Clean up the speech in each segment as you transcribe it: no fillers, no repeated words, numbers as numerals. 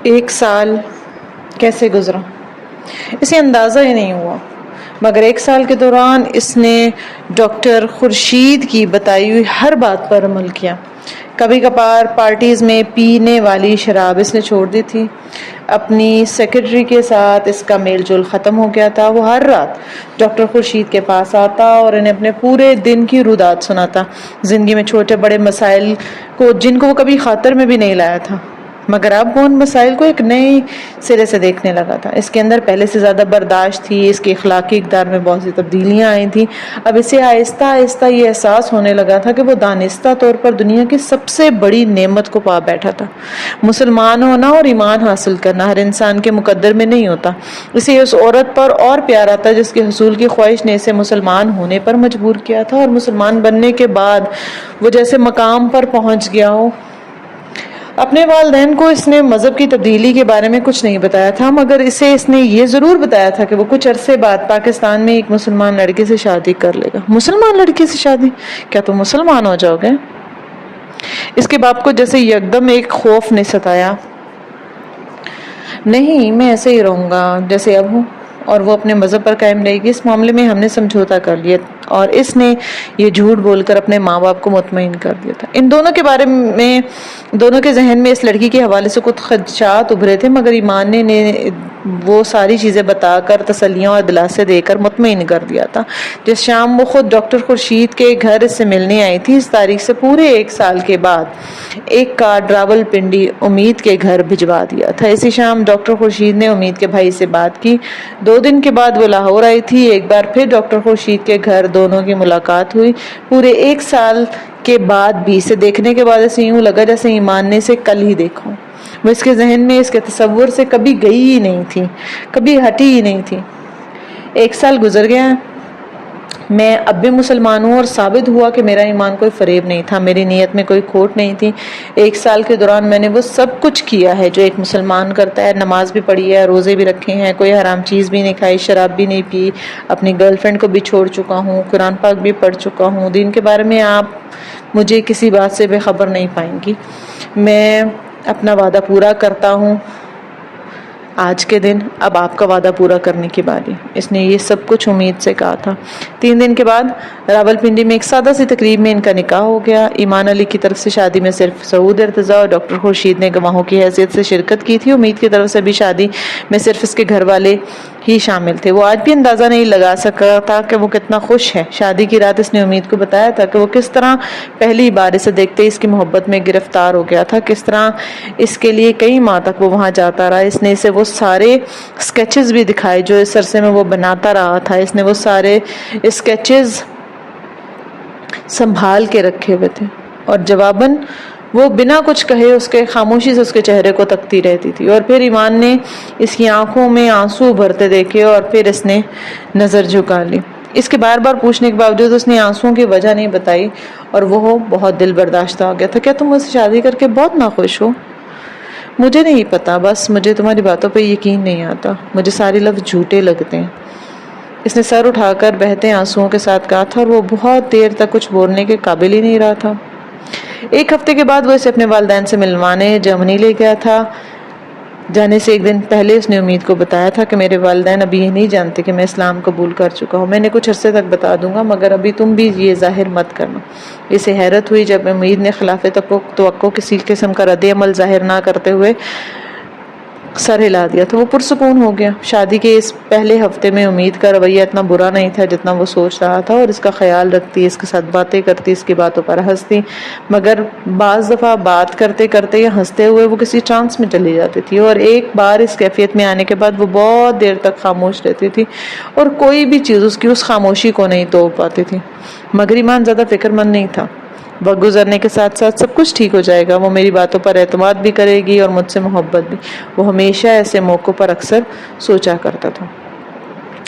ایک سال کیسے گزرا اسے اندازہ ہی نہیں ہوا، مگر ایک سال کے دوران اس نے ڈاکٹر خورشید کی بتائی ہوئی ہر بات پر عمل کیا۔ کبھی کبھار پارٹیز میں پینے والی شراب اس نے چھوڑ دی تھی۔ اپنی سیکرٹری کے ساتھ اس کا میل جول ختم ہو گیا تھا۔ وہ ہر رات ڈاکٹر خورشید کے پاس آتا اور انہیں اپنے پورے دن کی رودات سناتا، زندگی میں چھوٹے بڑے مسائل کو جن کو وہ کبھی خاطر میں بھی نہیں لایا تھا، مگر اب وہ ان مسائل کو ایک نئے سرے سے دیکھنے لگا تھا۔ اس کے اندر پہلے سے زیادہ برداشت تھی، اس کے اخلاقی اقدار میں بہت سی تبدیلیاں آئی تھیں۔ اب اسے آہستہ آہستہ یہ احساس ہونے لگا تھا کہ وہ دانستہ طور پر دنیا کی سب سے بڑی نعمت کو پا بیٹھا تھا۔ مسلمان ہونا اور ایمان حاصل کرنا ہر انسان کے مقدر میں نہیں ہوتا۔ اسے اس عورت پر اور پیار آتا جس کے حصول کی خواہش نے اسے مسلمان ہونے پر مجبور کیا تھا، اور مسلمان بننے کے بعد وہ جیسے مقام پر پہنچ گیا ہو۔ اپنے والدین کو اس نے مذہب کی تبدیلی کے بارے میں کچھ نہیں بتایا تھا، مگر اس نے یہ ضرور بتایا تھا کہ وہ کچھ عرصے بعد پاکستان میں ایک مسلمان لڑکی سے شادی کر لے گا۔ مسلمان لڑکی سے شادی؟ کیا تم مسلمان ہو جاؤ گے؟ اس کے باپ کو جیسے یکدم ایک خوف نے ستایا۔ نہیں، میں ایسے ہی رہوں گا جیسے اب ہوں، اور وہ اپنے مذہب پر قائم رہے گی۔ اس معاملے میں ہم نے سمجھوتا کر لیا، اور اس نے یہ جھوٹ بول کر اپنے ماں باپ کو مطمئن کر دیا تھا۔ ان دونوں کے بارے میں دونوں کے ذہن میں اس لڑکی کے حوالے سے کچھ خدشات ابھرے تھے، مگر ایمان نے وہ ساری چیزیں بتا کر تسلیاں اور دلاسے دے کر مطمئن کر دیا تھا۔ جس شام وہ خود ڈاکٹر خورشید کے گھر اس سے ملنے آئی تھی، اس تاریخ سے پورے ایک سال کے بعد ایک کارڈ راول پنڈی امید کے گھر بھجوا دیا تھا۔ اسی شام ڈاکٹر خورشید نے امید کے بھائی سے بات کی۔ 2 دن کے بعد وہ لاہور آئی تھی۔ ایک بار پھر ڈاکٹر خورشید کے گھر دونوں کی ملاقات ہوئی۔ پورے 1 سال کے بعد بھی اسے دیکھنے کے بعد اسے یوں لگا جیسے ایمان نے اسے کل ہی دیکھا ہو۔ وہ اس کے ذہن میں، اس کے تصور سے کبھی گئی ہی نہیں تھی، کبھی ہٹی ہی نہیں تھی۔ 1 سال گزر گیا، میں اب بھی مسلمان ہوں، اور ثابت ہوا کہ میرا ایمان کوئی فریب نہیں تھا، میری نیت میں کوئی کھوٹ نہیں تھی۔ 1 سال کے دوران میں نے وہ سب کچھ کیا ہے جو ایک مسلمان کرتا ہے۔ نماز بھی پڑھی ہے، روزے بھی رکھے ہیں، کوئی حرام چیز بھی نہیں کھائی، شراب بھی نہیں پی، اپنی گرل فرینڈ کو بھی چھوڑ چکا ہوں، قرآن پاک بھی پڑھ چکا ہوں۔ دین کے بارے میں آپ مجھے کسی بات سے بے خبر نہیں پائیں گی۔ میں اپنا وعدہ پورا کرتا ہوں آج کے دن، اب آپ کا وعدہ پورا کرنے کی باری۔ اس نے یہ سب کچھ امید سے کہا تھا۔ 3 دن کے بعد راول پنڈی میں ایک سادہ سی تقریب میں ان کا نکاح ہو گیا۔ ایمان علی کی طرف سے شادی میں صرف سعود ارتضیٰ اور ڈاکٹر خورشید نے گواہوں کی حیثیت سے شرکت کی تھی۔ امید کی طرف سے بھی شادی میں صرف اس کے گھر والے ہی شامل تھے۔ وہ آج بھی اندازہ نہیں لگا سکا تھا کہ وہ کتنا خوش ہے۔ شادی کی رات اس نے امید کو بتایا تھا کہ وہ کس طرح پہلی بار اسے دیکھتے اس کی محبت میں گرفتار ہو گیا تھا، کس طرح اس کے لیے کئی ماہ تک وہ وہاں جاتا رہا۔ اس نے اسے وہ سارے اسکیچز بھی دکھائے جو اس عرصے میں وہ بناتا رہا تھا۔ اس نے وہ سارے اسکیچز سنبھال کے رکھے ہوئے تھے، اور جواباً وہ بنا کچھ کہے اس کے خاموشی سے اس کے چہرے کو تکتی رہتی تھی۔ اور پھر ایمان نے اس کی آنکھوں میں آنسو بھرتے دیکھے، اور پھر اس نے نظر جھکا لی۔ اس کے بار بار پوچھنے کے باوجود اس نے آنسوؤں کی وجہ نہیں بتائی، اور وہ بہت دل برداشتہ ہو گیا تھا۔ کیا تم مجھ سے شادی کر کے بہت ناخوش ہو؟ مجھے نہیں پتا، بس مجھے تمہاری باتوں پہ یقین نہیں آتا، مجھے سارے لفظ جھوٹے لگتے ہیں۔ اس نے سر اٹھا کر بہتے آنسوؤں کے ساتھ کہا تھا، اور وہ بہت دیر تک کچھ بولنے کے قابل ہی نہیں رہا تھا۔ 1 ہفتے کے بعد وہ اسے اپنے والدین سے ملوانے جرمنی لے گیا تھا۔ جانے سے 1 دن پہلے اس نے امید کو بتایا تھا کہ میرے والدین ابھی یہ نہیں جانتے کہ میں اسلام قبول کر چکا ہوں، میں نے کچھ عرصے تک بتا دوں گا، مگر ابھی تم بھی یہ ظاہر مت کرنا۔ اسے حیرت ہوئی جب امید نے خلاف توقع کسی قسم کا رد عمل ظاہر نہ کرتے ہوئے سر ہلا دیا تو وہ پرسکون ہو گیا۔ شادی کے اس پہلے ہفتے میں امید کا رویہ اتنا برا نہیں تھا جتنا وہ سوچ رہا تھا، اور اس کا خیال رکھتی، اس کے ساتھ باتیں کرتی، اس کی باتوں پر ہنستی، مگر بعض دفعہ بات کرتے کرتے یا ہنستے ہوئے وہ کسی ٹرانس میں چلی جاتی تھی، اور ایک بار اس کیفیت میں آنے کے بعد وہ بہت دیر تک خاموش رہتی تھی، اور کوئی بھی چیز اس کی اس خاموشی کو نہیں توڑ پاتی تھی۔ مگر ایمان زیادہ فکر مند نہیں تھا۔ وقت گزرنے کے ساتھ ساتھ سب کچھ ٹھیک ہو جائے گا، وہ میری باتوں پر اعتماد بھی کرے گی اور مجھ سے محبت بھی، وہ ہمیشہ ایسے موقعوں پر اکثر سوچا کرتا تھا۔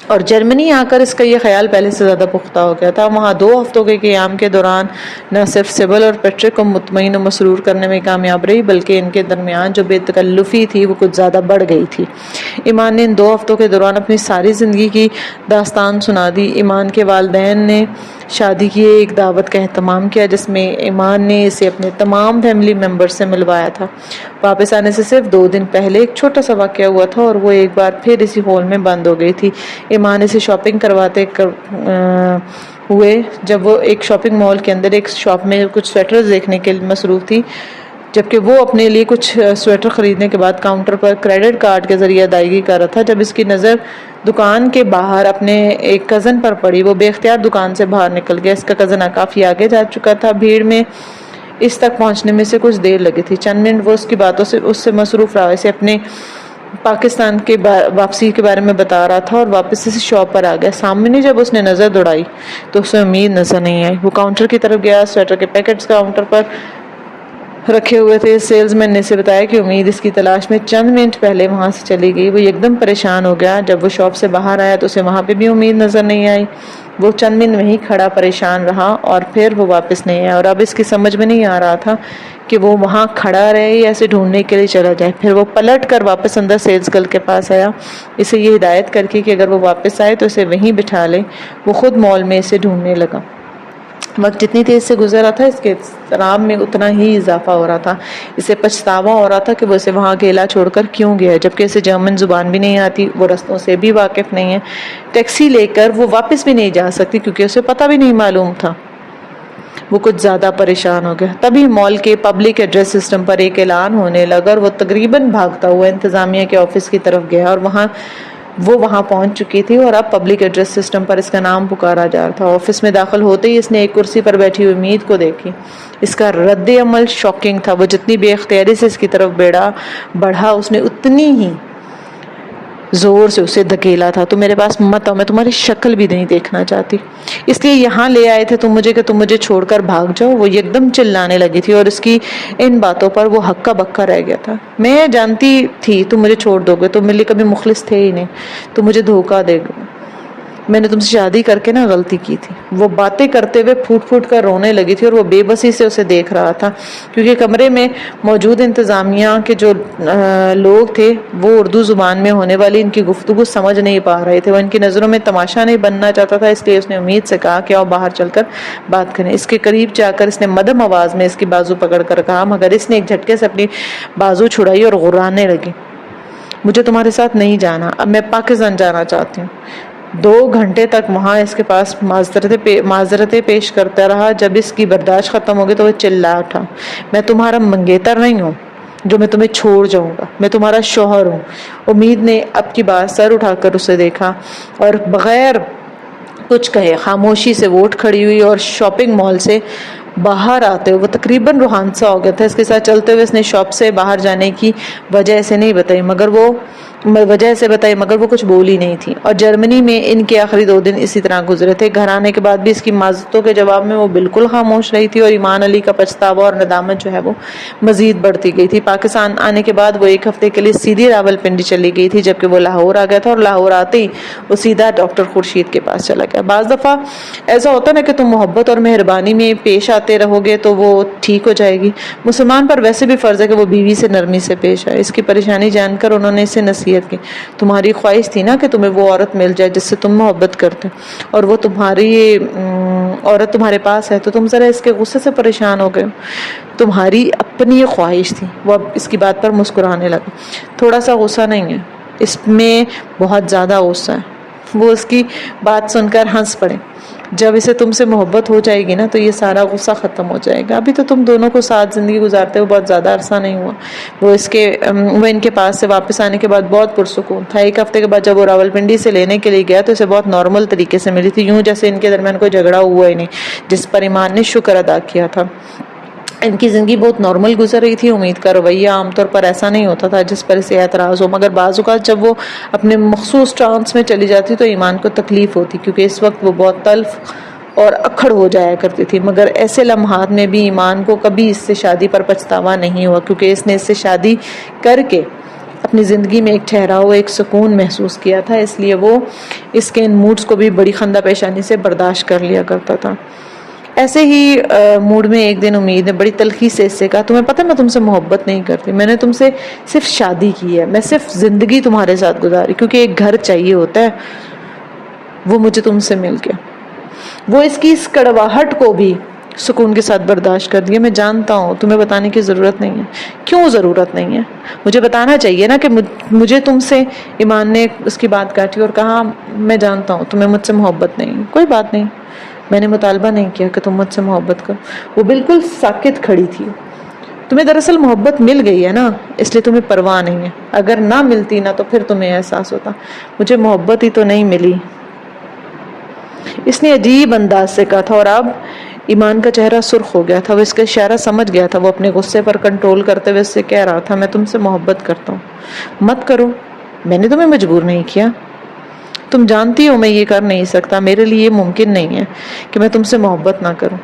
اور جرمنی آ کر اس کا یہ خیال پہلے سے زیادہ پختہ ہو گیا تھا۔ وہاں 2 ہفتوں کے قیام کے دوران نہ صرف سیبل اور پیٹرک کو مطمئن و مسرور کرنے میں کامیاب رہی، بلکہ ان کے درمیان جو بے تکلفی تھی وہ کچھ زیادہ بڑھ گئی تھی۔ ایمان نے ان 2 ہفتوں کے دوران اپنی ساری زندگی کی داستان سنا دی۔ ایمان کے والدین نے شادی کی ایک دعوت کا اہتمام کیا جس میں ایمان نے اسے اپنے تمام فیملی ممبر سے ملوایا تھا۔ واپس آنے سے صرف 2 دن پہلے ایک چھوٹا سا واقعہ ہوا تھا اور وہ ایک بار پھر اسی ہال میں بند ہو گئی تھی۔ ایمان اسے شاپنگ کرواتے ہوئے جب وہ ایک شاپنگ مال کے اندر ایک شاپ میں کچھ سویٹرز دیکھنے کے لیے مصروف تھی، جبکہ وہ اپنے لیے کچھ سویٹر خریدنے کے بعد کاؤنٹر پر کریڈٹ کارڈ کے ذریعے ادائیگی کر رہا تھا، جب اس کی نظر دکان کے باہر اپنے ایک کزن پر پڑی۔ وہ بے اختیار دکان سے باہر نکل گیا۔ اس کا کزن کافی آگے جا چکا تھا۔ بھیڑ میں اس تک پہنچنے میں سے کچھ دیر لگی تھی۔ چند منٹ وہ اس کی باتوں سے اس سے مصروف رہا، اسے اپنے پاکستان کے واپسی کے بارے میں بتا رہا تھا اور واپس اسی شاپ پر آ گیا۔ سامنے جب اس نے نظر دوڑائی تو اسے امید نظر نہیں آئی۔ وہ کاؤنٹر کی طرف گیا، سویٹر کے پیکٹس کاؤنٹر پر رکھے ہوئے تھے۔ سیلز مین نے اسے بتایا کہ امید اس کی تلاش میں چند منٹ پہلے وہاں سے چلی گئی۔ وہ یکدم پریشان ہو گیا۔ جب وہ شاپ سے باہر آیا تو اسے وہاں پہ بھی امید نظر نہیں آئی۔ وہ چند منٹ وہیں کھڑا پریشان رہا اور پھر وہ واپس نہیں آیا، اور اب اس کی سمجھ میں نہیں آ رہا تھا کہ وہ وہاں کھڑا رہے یا اسے ڈھونڈنے کے لیے چلا جائے۔ پھر وہ پلٹ کر واپس اندر سیلز گرل کے پاس آیا، اسے یہ ہدایت کر کے کہ اگر وہ واپس آئے تو اسے وہیں بٹھا لے۔ وہ خود مال میں اسے ڈھونڈنے لگا۔ وقت جتنی تیز سے گزر رہا تھا اس کے اضطراب میں اتنا ہی اضافہ ہو رہا تھا۔ اسے پچھتاوا ہو رہا تھا کہ وہ اسے وہاں اکیلا چھوڑ کر کیوں گیا، جبکہ اسے جرمن زبان بھی نہیں آتی، وہ رستوں سے بھی واقف نہیں ہے۔ ٹیکسی لے کر وہ واپس بھی نہیں جا سکتی کیونکہ اسے پتہ بھی نہیں معلوم تھا۔ وہ کچھ زیادہ پریشان ہو گیا۔ تبھی مال کے پبلک ایڈریس سسٹم پر ایک اعلان ہونے لگا اور وہ تقریباً بھاگتا ہوا انتظامیہ کے آفس کی طرف گیا، اور وہ وہاں پہنچ چکی تھی اور اب پبلک ایڈریس سسٹم پر اس کا نام پکارا جا رہا تھا۔ آفس میں داخل ہوتے ہی اس نے ایک کرسی پر بیٹھی ہوئی امید کو دیکھی۔ اس کا رد عمل شاکنگ تھا۔ وہ جتنی بے اختیاری سے اس کی طرف بڑھا اس نے اتنی ہی زور سے اسے دھکیلا تھا۔ تو میرے پاس مت آؤ، میں تمہاری شکل بھی نہیں دیکھنا چاہتی، اس لیے یہاں لے آئے تھے تم مجھے کہ تم مجھے چھوڑ کر بھاگ جاؤ۔ وہ یکدم چلانے لگی تھی اور اس کی ان باتوں پر وہ ہکا بکا رہ گیا تھا۔ میں جانتی تھی تم مجھے چھوڑ دو گے، تم میرے لیے کبھی مخلص تھے ہی نہیں، تم مجھے دھوکہ دے گے۔ میں نے تم سے شادی کر کے غلطی کی تھی۔ وہ باتیں کرتے ہوئے پھوٹ پھوٹ کر رونے لگی تھی اور وہ بے بسی سے اسے دیکھ رہا تھا، کیونکہ کمرے میں موجود انتظامیہ کے جو لوگ تھے وہ اردو زبان میں ہونے والی ان کی گفتگو سمجھ نہیں پا رہے تھے۔ وہ ان کی نظروں میں تماشا نہیں بننا چاہتا تھا، اس لیے اس نے امید سے کہا کہ آؤ باہر چل کر بات کریں۔ اس کے قریب جا کر اس نے مدھم آواز میں اس کی بازو پکڑ کر کہا، مگر اس نے ایک جھٹکے سے اپنی بازو چھڑائی اور غرانے لگی۔ مجھے تمہارے ساتھ نہیں جانا، اب میں پاکستان جانا چاہتی ہوں۔ 2 گھنٹے تک وہاں اس کے پاس معذرتیں پیش کرتا رہا۔ جب اس کی برداشت ختم ہو گئی تو وہ چلا اٹھا، میں تمہارا منگیتر نہیں ہوں جو میں تمہیں چھوڑ جاؤں گا، میں تمہارا شوہر ہوں۔ امید نے اب کی بات سر اٹھا کر اسے دیکھا اور بغیر کچھ کہے خاموشی سے وہ اٹھ کھڑی ہوئی اور شاپنگ مال سے باہر آتے ہوئے وہ تقریباً روحان سا ہو گیا تھا۔ اس کے ساتھ چلتے ہوئے اس نے شاپ سے باہر جانے کی وجہ ایسے نہیں بتائی، مگر وہ کچھ بولی نہیں تھی۔ اور جرمنی میں ان کے آخری 2 دن اسی طرح گزرے تھے۔ گھر آنے کے بعد بھی اس کی معذرتوں کے جواب میں وہ بالکل خاموش رہی تھی، اور ایمان علی کا پچھتاوا اور ندامت جو ہے وہ مزید بڑھتی گئی تھی۔ پاکستان آنے کے بعد وہ 1 ہفتے کے لیے سیدھی راولپنڈی چلی گئی تھی، جبکہ وہ لاہور آ گیا تھا، اور لاہور آتے ہی وہ سیدھا ڈاکٹر خورشید کے پاس چلا گیا۔ بعض دفعہ ایسا ہوتا نا کہ تم محبت اور مہربانی میں پیش آتے رہو گے تو وہ ٹھیک ہو جائے گی۔ مسلمان پر ویسے بھی فرض ہے کہ وہ بیوی سے نرمی سے پیش آئے۔ اس کی پریشانی جان کر انہوں نے اسے نصیحت کی، تمہاری خواہش تھی نا کہ تمہیں وہ عورت مل جائے جس سے تم محبت کرتے، اور وہ تمہاری عورت تمہارے پاس ہے، تو تم ذرا اس کے غصے سے پریشان ہو گئے ہو۔ تمہاری اپنی خواہش تھی۔ وہ اب اس کی بات پر مسکرانے لگا۔ تھوڑا سا غصہ نہیں ہے، اس میں بہت زیادہ غصہ ہے۔ وہ اس کی بات سن کر ہنس پڑے۔ جب اسے تم سے محبت ہو جائے گی نا تو یہ سارا غصہ ختم ہو جائے گا، ابھی تو تم دونوں کو ساتھ زندگی گزارتے ہوئے بہت زیادہ عرصہ نہیں ہوا۔ وہ ان کے پاس سے واپس آنے کے بعد بہت پرسکون تھا۔ 1 ہفتے کے بعد جب وہ راولپنڈی سے لینے کے لیے گیا تو اسے بہت نارمل طریقے سے ملی تھی، یوں جیسے ان کے درمیان کوئی جھگڑا ہوا ہی نہیں، جس پر ایمان نے شکر ادا کیا تھا۔ ان کی زندگی بہت نارمل گزر رہی تھی۔ امید کا رویہ عام طور پر ایسا نہیں ہوتا تھا جس پر اسے اعتراض ہو، مگر بعض اوقات جب وہ اپنے مخصوص ٹرانس میں چلی جاتی تو ایمان کو تکلیف ہوتی، کیونکہ اس وقت وہ بہت تلخ اور اکھڑ ہو جایا کرتی تھی۔ مگر ایسے لمحات میں بھی ایمان کو کبھی اس سے شادی پر پچھتاوا نہیں ہوا، کیونکہ اس نے اس سے شادی کر کے اپنی زندگی میں ایک ٹھہراؤ، ایک سکون محسوس کیا تھا، اس لیے وہ اس کے ان موڈز کو بھی بڑی خندہ پیشانی سے برداشت کر لیا کرتا تھا۔ ایسے ہی موڈ میں ایک دن امید نے بڑی تلخی سے اس سے کہا، تمہیں پتہ میں تم سے محبت نہیں کرتی، میں نے تم سے صرف شادی کی ہے، میں صرف زندگی تمہارے ساتھ گزاری، کیونکہ ایک گھر چاہیے ہوتا ہے، وہ مجھے تم سے مل گیا۔ وہ اس کی اس کڑواہٹ کو بھی سکون کے ساتھ برداشت کر دیا. میں جانتا ہوں تمہیں بتانے کی ضرورت نہیں ہے. کیوں ضرورت نہیں ہے؟ مجھے بتانا چاہیے نا کہ مجھے تم سے. ایمان نے اس کی بات کاٹی اور کہا میں جانتا ہوں تمہیں مجھ سے محبت نہیں. کوئی بات نہیں, میں نے مطالبہ نہیں کیا کہ تم مجھ سے محبت کرو. وہ بالکل ساکت کھڑی تھی. تمہیں دراصل محبت مل گئی ہے نا, اس لیے تمہیں پرواہ نہیں ہے. اگر نہ ملتی نا تو پھر تمہیں احساس ہوتا. مجھے محبت ہی تو نہیں ملی, اس نے عجیب انداز سے کہا تھا. اور اب ایمان کا چہرہ سرخ ہو گیا تھا. وہ اس کا اشارہ سمجھ گیا تھا. وہ اپنے غصے پر کنٹرول کرتے ہوئے اس سے کہہ رہا تھا میں تم سے محبت کرتا ہوں. مت کرو, میں نے تمہیں مجبور نہیں کیا. تم جانتی ہو میں یہ کر نہیں سکتا. میرے لیے یہ ممکن نہیں ہے کہ میں تم سے محبت نہ کروں.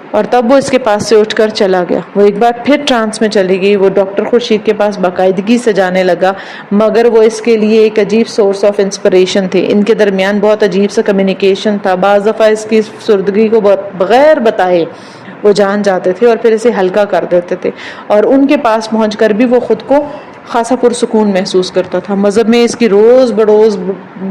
اور تب وہ اس کے پاس سے اٹھ کر چلا گیا. وہ ایک بار پھر ٹرانس میں چلی گئی. وہ ڈاکٹر خورشید کے پاس باقاعدگی سے جانے لگا, مگر وہ اس کے لیے ایک عجیب سورس آف انسپریشن تھی. ان کے درمیان بہت عجیب سا کمیونیکیشن تھا. بعض دفعہ اس کی سردگی کو بغیر بتائے وہ جان جاتے تھے اور پھر اسے ہلکا کر دیتے تھے. اور ان کے پاس پہنچ کر بھی وہ خود کو خاصا پرسکون محسوس کرتا تھا. مذہب میں اس کی روز بروز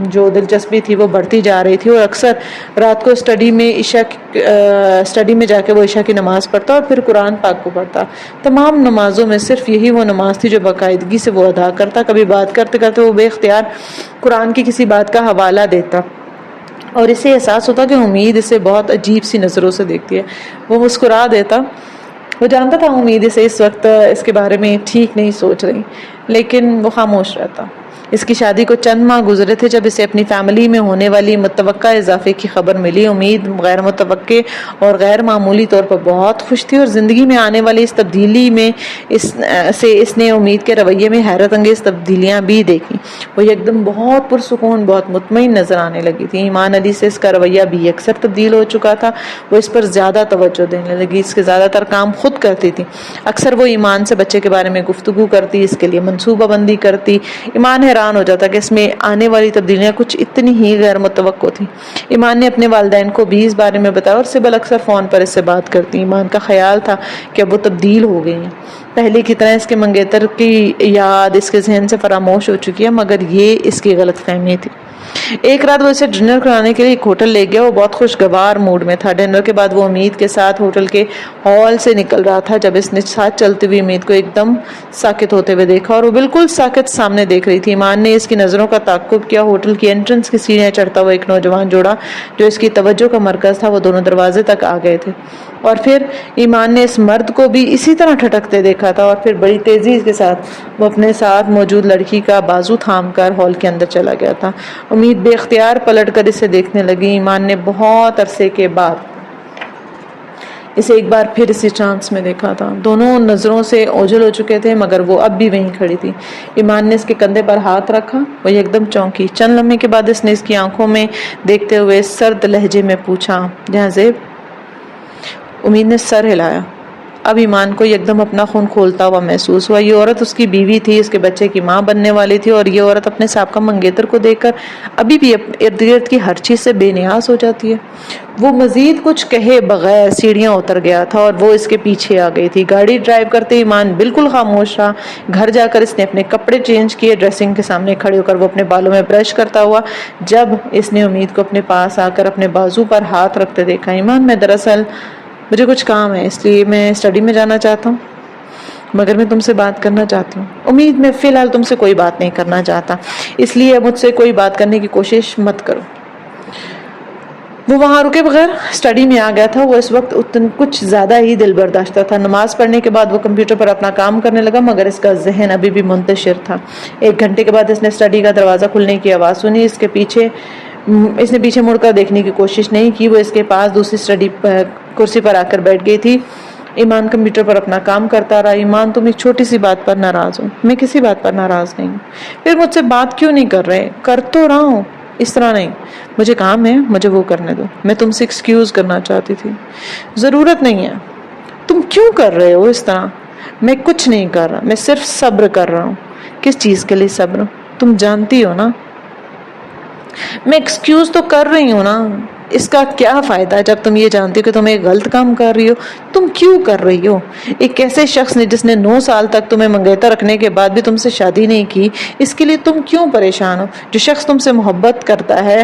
جو دلچسپی تھی وہ بڑھتی جا رہی تھی. اور اکثر رات کو اسٹڈی میں جا کے وہ عشاء کی نماز پڑھتا اور پھر قرآن پاک کو پڑھتا. تمام نمازوں میں صرف یہی وہ نماز تھی جو باقاعدگی سے وہ ادا کرتا. کبھی بات کرتے کرتے وہ بے اختیار قرآن کی کسی بات کا حوالہ دیتا اور اسے احساس ہوتا کہ امید اسے بہت عجیب سی نظروں سے دیکھتی ہے. وہ مسکرا دیتا. وہ جانتا تھا امید اسے اس وقت اس کے بارے میں ٹھیک نہیں سوچ رہی, لیکن وہ خاموش رہتا. اس کی شادی کو چند ماہ گزرے تھے جب اسے اپنی فیملی میں ہونے والی متوقع اضافے کی خبر ملی. امید غیر متوقع اور غیر معمولی طور پر بہت خوش تھی اور زندگی میں آنے والی اس تبدیلی میں اس نے امید کے رویے میں حیرت انگیز تبدیلیاں بھی دیکھی. وہ یکدم بہت پرسکون, بہت مطمئن نظر آنے لگی تھی. ایمان علی سے اس کا رویہ بھی اکثر تبدیل ہو چکا تھا. وہ اس پر زیادہ توجہ دینے لگی. اس کے زیادہ تر کام خود کرتی تھی. اکثر وہ ایمان سے بچے کے بارے میں گفتگو کرتی, اس کے لیے منصوبہ بندی کرتی. ایمان حیران ہو جاتا کہ اس میں آنے والی تبدیلیاں کچھ اتنی ہی غیر متوقع تھی. ایمان نے اپنے والدین کو بھی اس بارے میں بتایا اور سبل اکثر فون پر اس سے بات کرتی. ایمان کا خیال تھا کہ اب وہ تبدیل ہو گئی ہیں. پہلے کی طرح اس کے منگیتر کی یاد اس کے ذہن سے فراموش ہو چکی ہے, مگر یہ اس کی غلط فہمی تھی. ایک رات وہ اسے ڈنر کرانے کے لیے ایک ہوٹل لے گیا. وہ بہت خوشگوار موڈ میں تھا. ڈنر کے بعد وہ امید کے ساتھ ہوٹل کے ہال سے نکل رہا تھا جب اس نے ساتھ چلتی ہوئی امید کو ایک دم ساکت ہوتے ہوئے دیکھا, اور وہ بالکل ساکت سامنے دیکھ رہی تھی. ایمان نے اس کی نظروں کا تعقب کیا. ہوٹل کی انٹرنس کی سیڑھیاں چڑھتا ہوا ایک نوجوان جوڑا جو اس کی توجہ کا مرکز تھا, وہ دونوں دروازے تک آ گئے تھے. اور پھر ایمان نے اس مرد کو بھی اسی طرح ٹھٹکتے دیکھا تھا, اور پھر بڑی تیزی کے ساتھ وہ اپنے ساتھ موجود لڑکی کا بازو تھام کر ہال کے اندر چلا گیا تھا. امید بے اختیار پلٹ کر اسے دیکھنے لگی. ایمان نے بہت عرصے کے بعد اسے ایک بار پھر اسی چانس میں دیکھا تھا. دونوں نظروں سے اوجھل ہو چکے تھے, مگر وہ اب بھی وہیں کھڑی تھی. ایمان نے اس کے کندھے پر ہاتھ رکھا. وہ ایک دم چونکی. چند لمحے کے بعد اس نے اس کی آنکھوں میں دیکھتے ہوئے سرد لہجے میں پوچھا, جہاں زیب. امید نے سر ہلایا. اب ایمان کو یکدم اپنا خون کھولتا ہوا محسوس ہوا. یہ عورت اس کی بیوی تھی, اس کے بچے کی ماں بننے والی تھی, اور یہ عورت اپنے سابقہ منگیتر کو دیکھ کر ابھی بھی ارد گرد کی ہر چیز سے بے نیاز ہو جاتی ہے. وہ مزید کچھ کہے بغیر سیڑھیاں اتر گیا تھا اور وہ اس کے پیچھے آ گئی تھی. گاڑی ڈرائیو کرتے ایمان بالکل خاموش رہا. گھر جا کر اس نے اپنے کپڑے چینج کیے. ڈریسنگ کے سامنے کھڑے ہو کر وہ اپنے بالوں میں برش کرتا ہوا جب اس نے امید کو اپنے پاس آ کر اپنے بازو پر ہاتھ رکھتے دیکھا. ایمان, میں دراصل مجھے کچھ کام ہے, اس لیے میں اسٹڈی میں جانا چاہتا ہوں, مگر میں تم سے بات کرنا چاہتی ہوں. امید, میں فی الحال تم سے کوئی بات نہیں کرنا چاہتا, اس لیے مجھ سے کوئی بات کرنے کی کوشش مت کرو. وہ وہاں رکے بغیر اسٹڈی میں آ گیا تھا. وہ اس وقت کچھ زیادہ ہی دل برداشتہ تھا. نماز پڑھنے کے بعد وہ کمپیوٹر پر اپنا کام کرنے لگا, مگر اس کا ذہن ابھی بھی منتشر تھا. 1 گھنٹے کے بعد اس نے اسٹڈی کا دروازہ کھلنے کی آواز سنی. اس نے پیچھے مڑ کر دیکھنے کی کوشش نہیں کی. وہ اس کے پاس دوسری اسٹڈی کرسی پر آ کر بیٹھ گئی تھی. ایمان کمپیوٹر پر اپنا کام کرتا رہا. ایمان, تم ایک چھوٹی سی بات پر ناراض ہو. میں کسی بات پر ناراض نہیں ہوں. پھر مجھ سے بات کیوں نہیں کر رہے؟ کر تو رہا ہوں, اس طرح نہیں. مجھے کام ہے, مجھے وہ کرنے دو. میں تم سے ایکسکیوز کرنا چاہتی تھی. ضرورت نہیں ہے. تم کیوں کر رہے ہو اس طرح؟ میں کچھ نہیں کر رہا, میں صرف صبر کر رہا ہوں. کس چیز کے لیے صبر؟ تم جانتی ہو نا. میں ایکسکیوز تو کر رہی ہوں نا. اس کا کیا فائدہ جب تم یہ جانتی ہو کہ تم ایک غلط کام کر رہی ہو؟ تم کیوں کر رہی ہو؟ ایک ایسے شخص نے جس نے 9 سال تک تمہیں منگیتر رکھنے کے بعد بھی تم سے شادی نہیں کی, اس کے لیے تم کیوں پریشان ہو؟ جو شخص تم سے محبت کرتا ہے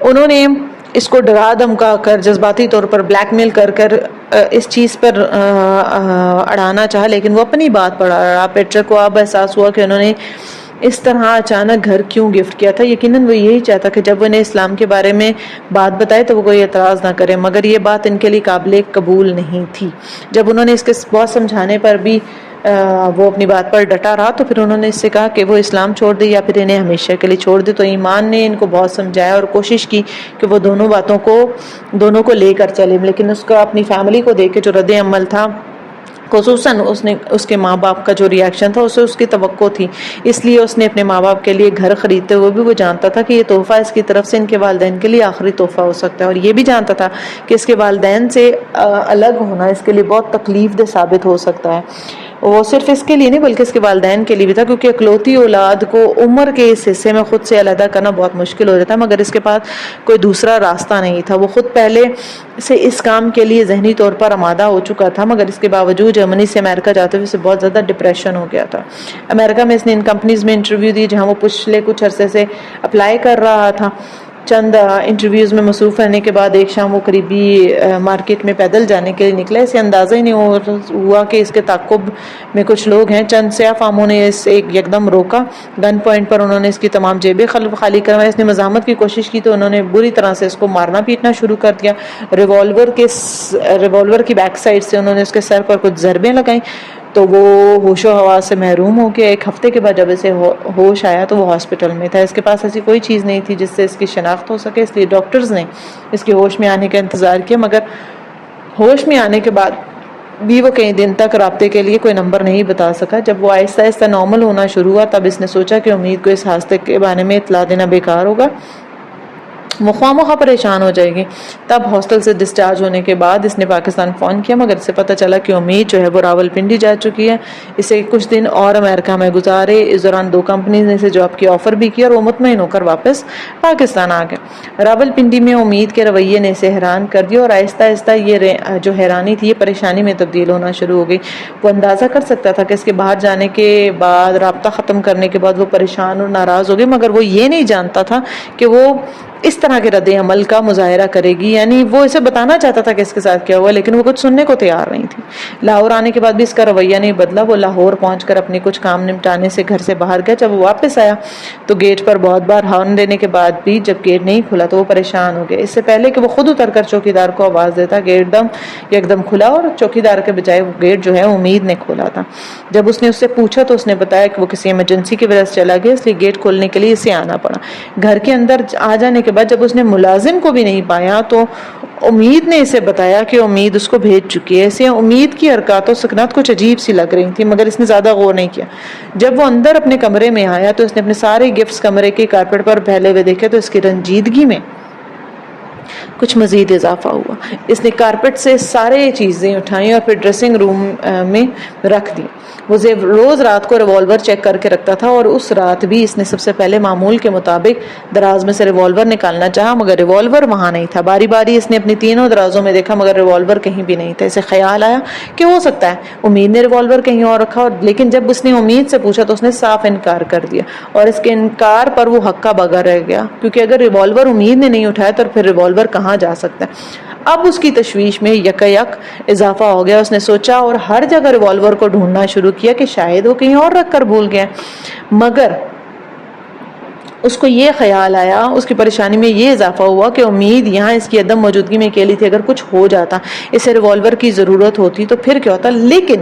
انہوں نے اس کو ڈرا دھمکا کر جذباتی طور پر بلیک میل کر کر اس چیز پر اڑانا چاہا، لیکن وہ اپنی بات پر اڑا۔ پیٹر کو اب احساس ہوا کہ انہوں نے اس طرح اچانک گھر کیوں گفٹ کیا تھا۔ یقیناً وہ یہی چاہتا کہ جب انہیں اسلام کے بارے میں بات بتائے تو وہ کوئی اعتراض نہ کرے، مگر یہ بات ان کے لیے قابل قبول نہیں تھی۔ جب انہوں نے اس کے بہت سمجھانے پر بھی وہ اپنی بات پر ڈٹا رہا تو پھر انہوں نے اس سے کہا کہ وہ اسلام چھوڑ دے یا پھر انہیں ہمیشہ کے لیے چھوڑ دے۔ تو ایمان نے ان کو بہت سمجھایا اور کوشش کی کہ وہ دونوں کو لے کر چلے، لیکن اس کا اپنی فیملی کو دیکھ کے جو رد عمل تھا، خصوصاً اس کے ماں باپ کا جو ریاکشن تھا، اسے اس کی توقع تھی، اس لیے اس نے اپنے ماں باپ کے لیے گھر خریدتے ہوئے بھی وہ جانتا تھا کہ یہ تحفہ اس کی طرف سے ان کے والدین کے لیے آخری تحفہ ہو سکتا ہے، اور یہ بھی جانتا تھا کہ اس کے والدین سے الگ ہونا اس کے لیے بہت تکلیف دہ ثابت ہو سکتا ہے۔ وہ صرف اس کے لیے نہیں بلکہ اس کے والدین کے لیے بھی تھا، کیونکہ اکلوتی اولاد کو عمر کے اس حصے میں خود سے علیحدہ کرنا بہت مشکل ہو جاتا ہے، مگر اس کے پاس کوئی دوسرا راستہ نہیں تھا۔ وہ خود پہلے سے اس کام کے لیے ذہنی طور پر آمادہ ہو چکا تھا، مگر اس کے باوجود جرمنی سے امریکہ جاتے ہوئے اسے بہت زیادہ ڈپریشن ہو گیا تھا۔ امریکہ میں اس نے ان کمپنیز میں انٹرویو دی جہاں وہ پچھلے کچھ عرصے سے اپلائی کر رہا تھا۔ چند انٹرویوز میں مصروف رہنے کے بعد ایک شام وہ قریبی مارکیٹ میں پیدل جانے کے لیے نکلا۔ اسے اندازہ ہی نہیں ہوا کہ اس کے تعاقب میں کچھ لوگ ہیں۔ چند سیاہ فاموں نے اسے یکدم روکا، گن پوائنٹ پر انہوں نے اس کی تمام جیبیں خالی کروائی۔ اس نے مزاحمت کی کوشش کی تو انہوں نے بری طرح سے اس کو مارنا پیٹنا شروع کر دیا۔ ریوالور کی بیک سائڈ سے انہوں نے اس کے سر پر کچھ ضربیں لگائیں تو وہ ہوش و حواس سے محروم ہو گیا۔ ایک ہفتے کے بعد جب اسے ہوش آیا تو وہ ہاسپٹل میں تھا۔ اس کے پاس ایسی کوئی چیز نہیں تھی جس سے اس کی شناخت ہو سکے، اس لیے ڈاکٹرز نے اس کے ہوش میں آنے کا انتظار کیا، مگر ہوش میں آنے کے بعد بھی وہ کئی دن تک رابطے کے لیے کوئی نمبر نہیں بتا سکا۔ جب وہ آہستہ آہستہ نارمل ہونا شروع ہوا تب اس نے سوچا کہ امید کو اس حادثے کے بارے میں اطلاع دینا بیکار ہوگا، وہ خواہ پریشان ہو جائے گی۔ تب ہاسٹل سے ڈسچارج ہونے کے بعد اس نے پاکستان فون کیا، مگر اسے پتہ چلا کہ امید جو ہے وہ راولپنڈی جا چکی ہے۔ اسے کچھ دن اور امریکہ میں گزارے۔ اس دوران 2 کمپنیز نے اسے جاب کی آفر بھی کی اور وہ مطمئن ہو کر واپس پاکستان آ گیا۔ راولپنڈی میں امید کے رویے نے اسے حیران کر دیا اور آہستہ آہستہ یہ جو حیرانی تھی یہ پریشانی میں تبدیل ہونا شروع ہو گئی۔ وہ اندازہ کر سکتا تھا کہ اس کے باہر جانے کے بعد، رابطہ ختم کرنے کے بعد وہ پریشان اور ناراض ہو گئی، مگر وہ یہ نہیں جانتا تھا کہ وہ اس طرح کے رد عمل کا مظاہرہ کرے گی۔ یعنی وہ اسے بتانا چاہتا تھا کہ اس کے ساتھ کیا ہوا، لیکن وہ کچھ سننے کو تیار نہیں تھی۔ لاہور آنے کے بعد بھی اس کا رویہ نہیں بدلا۔ وہ لاہور پہنچ کر اپنے کچھ کام نمٹانے سے گھر سے باہر گیا۔ جب وہ واپس آیا تو گیٹ پر بہت بار ہارن دینے کے بعد بھی جب گیٹ نہیں کھلا تو وہ پریشان ہو گیا۔ اس سے پہلے کہ وہ خود اتر کر چوکیدار کو آواز دیتا، گیٹ یکدم کھلا اور چوکیدار کے بجائے وہ گیٹ جو ہے امید نے کھولا تھا۔ جب اس نے اس سے پوچھا تو اس نے بتایا کہ وہ کسی ایمرجنسی کی وجہ سے چلا گیا، اس لیے گیٹ کھولنے کے لیے اسے آنا پڑا۔ گھر کے اندر آ جانے کے بعد جب اس نے ملازم کو بھی نہیں پایا تو امید نے اسے بتایا کہ امید اس کو بھیج چکی ہے۔ اسے امید کی حرکات و سکنات کچھ عجیب سی لگ رہی تھی، مگر اس نے زیادہ غور نہیں کیا۔ جب وہ اندر اپنے کمرے میں آیا تو اس نے اپنے سارے گفٹس کمرے کے کارپیٹ پر پھیلے ہوئے دیکھے تو اس کی رنجیدگی میں کچھ مزید اضافہ ہوا۔ اس نے کارپیٹ سے سارے چیزیں اٹھائیں اور پھر ڈریسنگ روم میں رکھ دی۔ وہ روز رات کو ریوالور چیک کر کے رکھتا تھا اور اس رات بھی اس نے سب سے پہلے معمول کے مطابق دراز میں سے ریوالور نکالنا چاہا، مگر ریوالور وہاں نہیں تھا۔ باری باری اس نے اپنی تینوں درازوں میں دیکھا مگر ریوالور کہیں بھی نہیں تھا۔ اسے خیال آیا کہ ہو سکتا ہے امید نے ریوالور کہیں اور رکھا، لیکن جب اس نے امید سے پوچھا تو اس نے صاف انکار کر دیا، اور اس کے انکار پر وہ ہکا بگا رہ گیا، کیونکہ اگر ریوالور امید نے نہیں اٹھایا تو پھر ریوالور کہاں جا سکتا ہے۔ اب اس کی تشویش میں یک اضافہ ہو گیا۔ اس نے سوچا اور ہر جگہ ریوالور کو ڈھونڈنا شروع کیا کہ شاید وہ کہیں اور رکھ کر بھول گیا، مگر اس کو یہ خیال آیا، اس کی پریشانی میں یہ اضافہ ہوا کہ امید یہاں اس کی عدم موجودگی میں اکیلی تھی، اگر کچھ ہو جاتا، اسے ریوالور کی ضرورت ہوتی تو پھر کیا ہوتا۔ لیکن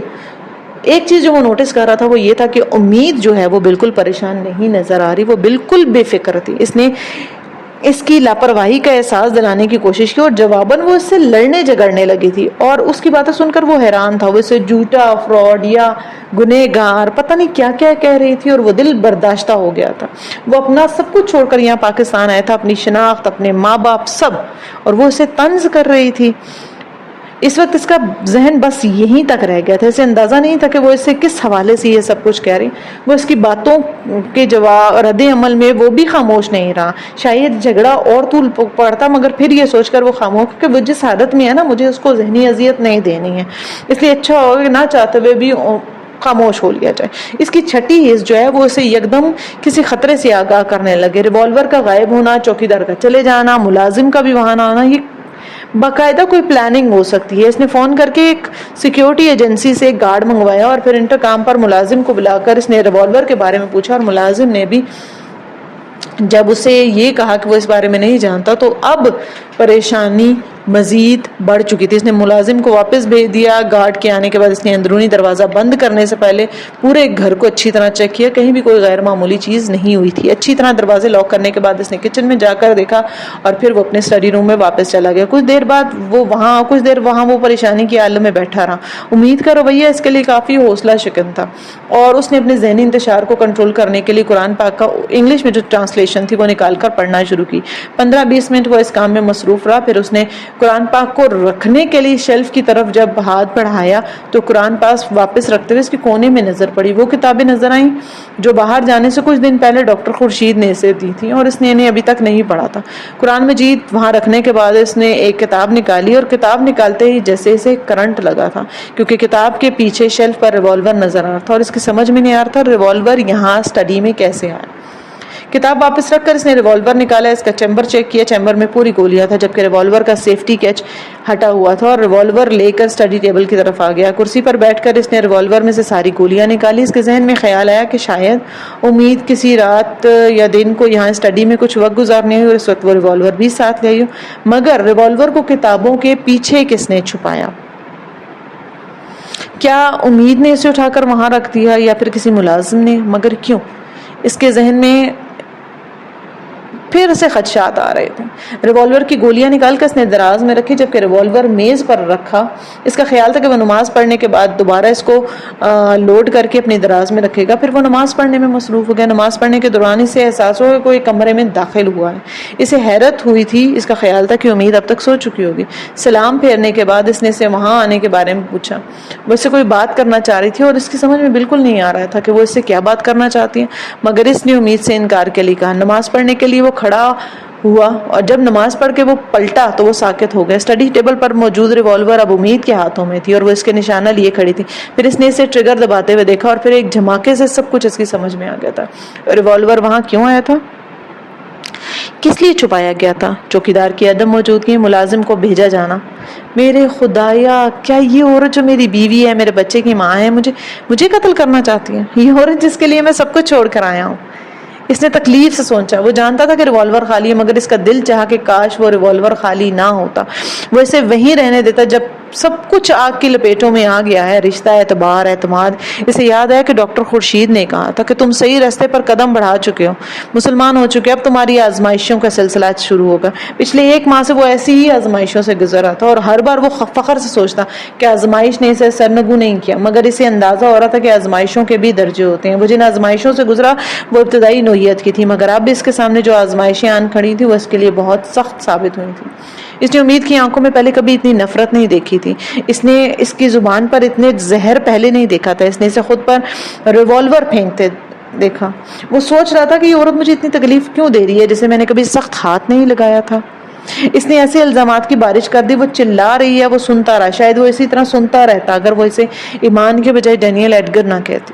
ایک چیز جو وہ نوٹس کر رہا تھا وہ یہ تھا کہ امید جو ہے وہ بالکل پریشان نہیں نظر آ رہی، وہ بالکل بے فکر تھی۔ اس نے اس کی لاپرواہی کا احساس دلانے کی کوشش کی اور جواباً وہ اس سے لڑنے جھگڑنے لگی تھی، اور اس کی باتیں سن کر وہ حیران تھا۔ وہ اسے جھوٹا، فراڈ یا گنہگار پتہ نہیں کیا کیا کہہ رہی تھی اور وہ دل برداشتہ ہو گیا تھا۔ وہ اپنا سب کچھ چھوڑ کر یہاں پاکستان آیا تھا، اپنی شناخت، اپنے ماں باپ، سب، اور وہ اسے طنز کر رہی تھی۔ اس وقت اس کا ذہن بس یہیں تک رہ گیا تھا۔ اسے اندازہ نہیں تھا کہ وہ اسے کس حوالے سے یہ سب کچھ کہہ رہی۔ وہ اس کی باتوں کے جواب رد عمل میں وہ بھی خاموش نہیں رہا۔ شاید جھگڑا اور طول پڑتا، مگر پھر یہ سوچ کر وہ خاموش کہ وہ جس حالت میں ہے نا، مجھے اس کو ذہنی اذیت نہیں دینی ہے، اس لیے اچھا ہوگا کہ نہ چاہتے ہوئے بھی خاموش ہو لیا جائے. اس کی چھٹی حص جو ہے وہ اسے یکدم کسی خطرے سے آگاہ کرنے لگے. ریوالور کا غائب ہونا، چوکیدار کا چلے جانا، ملازم کا بھی وہاں نہ آنا، یہ باقاعدہ کوئی پلاننگ ہو سکتی ہے. اس نے فون کر کے ایک سیکیورٹی ایجنسی سے ایک گارڈ منگوایا اور پھر انٹرکام پر ملازم کو بلا کر اس نے ریوالور کے بارے میں پوچھا، اور ملازم نے بھی جب اسے یہ کہا کہ وہ اس بارے میں نہیں جانتا تو اب پریشانی مزید بڑھ چکی تھی. اس نے ملازم کو واپس بھیج دیا. گارڈ کے آنے کے بعد اس نے اندرونی دروازہ بند کرنے سے پہلے پورے گھر کو اچھی طرح چیک کیا، کہیں بھی کوئی غیر معمولی چیز نہیں ہوئی تھی. اچھی طرح دروازے لاک کرنے کے بعد اس نے کچن میں جا کر دیکھا اور پھر وہ اپنے اسٹڈی روم میں واپس چلا گیا. کچھ دیر وہاں وہ پریشانی کی عالم میں بیٹھا رہا. امید کا رویہ اس کے لیے کافی حوصلہ شکن تھا اور اس نے اپنے ذہنی انتشار کو کنٹرول کرنے کے لیے قرآن پاک کا انگلش میں جو ٹرانسلیشن تھی وہ نکال کر پڑھنا شروع کی. 15-20 منٹ وہ اس کام میں مصروف رہا. پھر اس نے قرآن پاک کو رکھنے کے لیے شیلف کی طرف جب ہاتھ بڑھایا تو قرآن پاک واپس رکھتے ہوئے اس کے کونے میں نظر پڑی وہ کتابیں نظر آئیں جو باہر جانے سے کچھ دن پہلے ڈاکٹر خورشید نے اسے دی تھی اور اس نے انہیں ابھی تک نہیں پڑھا تھا. قرآن مجید وہاں رکھنے کے بعد اس نے ایک کتاب نکالی اور کتاب نکالتے ہی جیسے اسے کرنٹ لگا تھا کیونکہ کتاب کے پیچھے شیلف پر ریوالور نظر آ رہا تھا اور اس کی سمجھ میں نہیں آ رہا تھا ریوالور یہاں اسٹڈی میں کیسے آیا. کتاب واپس رکھ کر اس نے ریوالور نکالا، اس کا چیمبر چیک کیا. چیمبر میں پوری گولیاں تھا جبکہ ریوالور کا سیفٹی کیچ ہٹا ہوا تھا اور ریوالور لے کر اسٹڈی ٹیبل کی طرف آ گیا. کرسی پر بیٹھ کر اس نے ریوالور میں سے ساری گولیاں نکالی. اس کے ذہن میں خیال آیا کہ شاید امید کسی رات یا دن کو یہاں اسٹڈی میں کچھ وقت گزارنے ہوئی اور اس وقت وہ ریوالور بھی ساتھ لے آئی ہو. مگر ریوالور کو کتابوں کے پیچھے کس نے چھپایا؟ کیا امید نے اسے اٹھا کر وہاں رکھ دیا یا پھر کسی ملازم نے؟ مگر کیوں؟ اس کے ذہن میں پھر سے خدشات آ رہے تھے. ریوالور کی گولیاں نکال کر اس نے دراز میں رکھی جبکہ ریوالور میز پر رکھا. اس کا خیال تھا کہ وہ نماز پڑھنے کے بعد دوبارہ اس کو لوڈ کر کے اپنی دراز میں رکھے گا. پھر وہ نماز پڑھنے میں مصروف ہو گیا. نماز پڑھنے کے دوران اسے احساس ہوا کہ کوئی کمرے میں داخل ہوا ہے. اسے حیرت ہوئی تھی. اس کا خیال تھا کہ امید اب تک سو چکی ہوگی. سلام پھیرنے کے بعد اس نے اسے وہاں آنے کے بارے میں پوچھا. وہ اس سے کوئی بات کرنا چاہ رہی تھی اور اس کی سمجھ میں بالکل نہیں آ رہا تھا کہ وہ اس سے کیا بات کرنا چاہتی ہے، مگر اس نے امید سے انکار کے لیے کہا. نماز پڑھنے کے لیے وہ کھڑا ہوا اور جب نماز پڑھ کے وہ پلٹا تو وہ ساکت ہو گیا. اسٹڈی ٹیبل پر موجود ریوالور اب امید کے ہاتھوں میں تھی اور وہ اس کے نشانہ لیے کھڑی تھی. پھر اس نے اسے ٹریگر دباتے ہوئے دیکھا اور پھر ایک دھماکے سے سب کچھ اس کی سمجھ میں آ گیا تھا. ریوالور وہاں کیوں آیا تھا؟ کس لیے چھپایا گیا تھا؟ چوکیدار کی عدم موجودگی، ملازم کو بھیجا جانا. میرے خدایا، کیا یہ عورت جو میری بیوی ہے، میرے بچے کی ماں ہے، مجھے قتل کرنا چاہتی ہے؟ یہ عورت جس کے لیے میں سب کچھ چھوڑ کر آیا ہوں. اس نے تکلیف سے سوچا. وہ جانتا تھا کہ ریوالور خالی ہے مگر اس کا دل چاہا کہ کاش وہ ریوالور خالی نہ ہوتا. وہ اسے وہیں رہنے دیتا جب سب کچھ آگ کی لپیٹوں میں آ گیا ہے. رشتہ، اعتبار، اعتماد. اسے یاد آیا کہ ڈاکٹر خورشید نے کہا تھا کہ تم صحیح راستے پر قدم بڑھا چکے ہو، مسلمان ہو چکے، اب تمہاری آزمائشوں کا سلسلہ شروع ہوگا. پچھلے 1 ماہ سے وہ ایسی ہی آزمائشوں سے گزرا تھا اور ہر بار وہ فخر سے سوچتا کہ آزمائش نے اسے سرنگو نہیں کیا، مگر اسے اندازہ ہو رہا تھا کہ آزمائشوں کے بھی درجے ہوتے ہیں. وہ جن آزمائشوں سے گزرا وہ ابتدائی نوعیت کی تھی مگر اب اس کے سامنے جو آزمائشیں آن کھڑی تھی وہ اس کے لیے بہت سخت ثابت ہوئی تھی. اس نے امید کی آنکھوں میں پہلے کبھی اتنی نفرت نہیں دیکھی تھی. اس نے اس کی زبان پر اتنے زہر پہلے نہیں دیکھا تھا. اس نے اسے خود پر ریوالور پھینکتے دیکھا. وہ سوچ رہا تھا کہ یہ عورت مجھے اتنی تکلیف کیوں دے رہی ہے جسے میں نے کبھی سخت ہاتھ نہیں لگایا تھا. اس نے ایسے الزامات کی بارش کر دی. وہ چلا رہی ہے، وہ سنتا رہا. شاید وہ اسی طرح سنتا رہتا اگر وہ اسے ایمان کے بجائے ڈینیل ایڈگر نہ کہتی.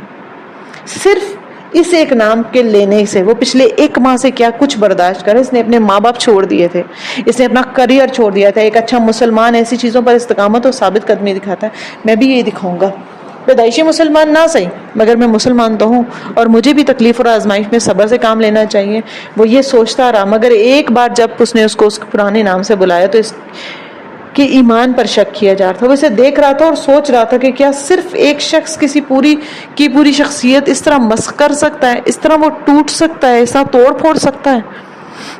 صرف اس ایک نام کے لینے سے وہ پچھلے 1 ماہ سے کیا کچھ برداشت کر. اس نے اپنے ماں باپ چھوڑ دیے تھے، اس نے اپنا کریئر چھوڑ دیا تھا. ایک اچھا مسلمان ایسی چیزوں پر استقامت اور ثابت قدمی دکھاتا ہے. میں بھی یہی دکھاؤں گا. پیدائشی مسلمان نہ صحیح مگر میں مسلمان تو ہوں اور مجھے بھی تکلیف اور آزمائش میں صبر سے کام لینا چاہیے. وہ یہ سوچتا رہا مگر ایک بار جب اس نے اس کو اس پرانے نام سے بلایا تو اس کہ ایمان پر شک کیا جا رہا تھا. وہ اسے دیکھ رہا تھا اور سوچ رہا تھا کہ کیا صرف ایک شخص کسی پوری شخصیت اس طرح مسخ کر سکتا ہے، اس طرح وہ ٹوٹ سکتا ہے، اس طرح توڑ پھوڑ سکتا ہے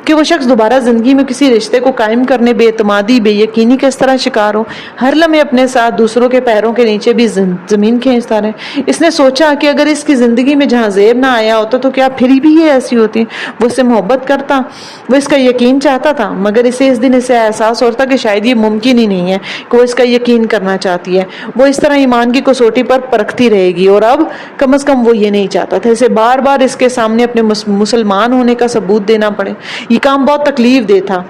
کہ وہ شخص دوبارہ زندگی میں کسی رشتے کو قائم کرنے بے اعتمادی، بے یقینی کا اس طرح شکار ہو، ہر لمحے اپنے ساتھ دوسروں کے پیروں کے نیچے بھی زمین کھینچتا رہے. اس نے سوچا کہ اگر اس کی زندگی میں جہاں زیب نہ آیا ہوتا تو کیا پھر بھی یہ ایسی ہوتی. وہ اس سے محبت کرتا، وہ اس کا یقین چاہتا تھا مگر اسے اس دن اسے احساس ہوتا کہ شاید یہ ممکن ہی نہیں ہے کہ وہ اس کا یقین کرنا چاہتی ہے. وہ اس طرح ایمان کی کسوٹی پر پرکھتی رہے گی اور اب کم از کم وہ یہ نہیں چاہتا تھا اسے بار بار اس کے سامنے اپنے مسلمان ہونے کا ثبوت دینا پڑے. یہ کام بہت تکلیف دہ تھا.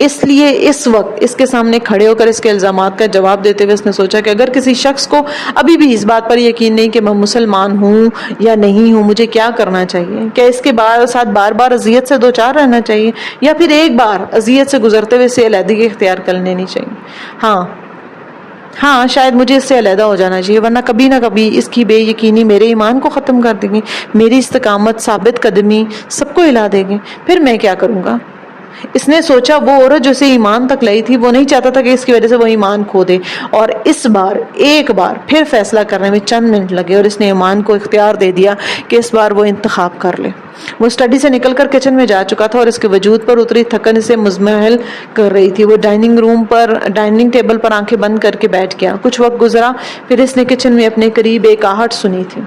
اس لیے اس وقت اس کے سامنے کھڑے ہو کر اس کے الزامات کا جواب دیتے ہوئے اس نے سوچا کہ اگر کسی شخص کو ابھی بھی اس بات پر یقین نہیں کہ میں مسلمان ہوں یا نہیں ہوں، مجھے کیا کرنا چاہیے؟ کیا اس کے ساتھ بار بار اذیت سے دوچار رہنا چاہیے، یا پھر ایک بار اذیت سے گزرتے ہوئے اسے علیحدگی اختیار کر لینی چاہیے؟ ہاں شاید مجھے اس سے علیحدہ ہو جانا چاہیے، ورنہ کبھی نہ کبھی اس کی بے یقینی میرے ایمان کو ختم کر دے گی، میری استقامت، ثابت قدمی سب کو ہلا دے گی۔ پھر میں کیا کروں گا؟ اس نے سوچا وہ عورت جو اسے ایمان تک لائی تھی، وہ نہیں چاہتا تھا کہ اس کی وجہ سے وہ ایمان کھو دے، اور اس بار ایک بار پھر فیصلہ کرنے میں چند منٹ لگے اور اس نے ایمان کو اختیار دے دیا کہ اس بار وہ انتخاب کر لے۔ وہ اسٹڈی سے نکل کر کچن میں جا چکا تھا اور اس کے وجود پر اتری تھکن اسے مزمحل کر رہی تھی۔ وہ ڈائننگ ٹیبل پر آنکھیں بند کر کے بیٹھ گیا۔ کچھ وقت گزرا، پھر اس نے کچن میں اپنے قریب ایک آہٹ سنی تھی۔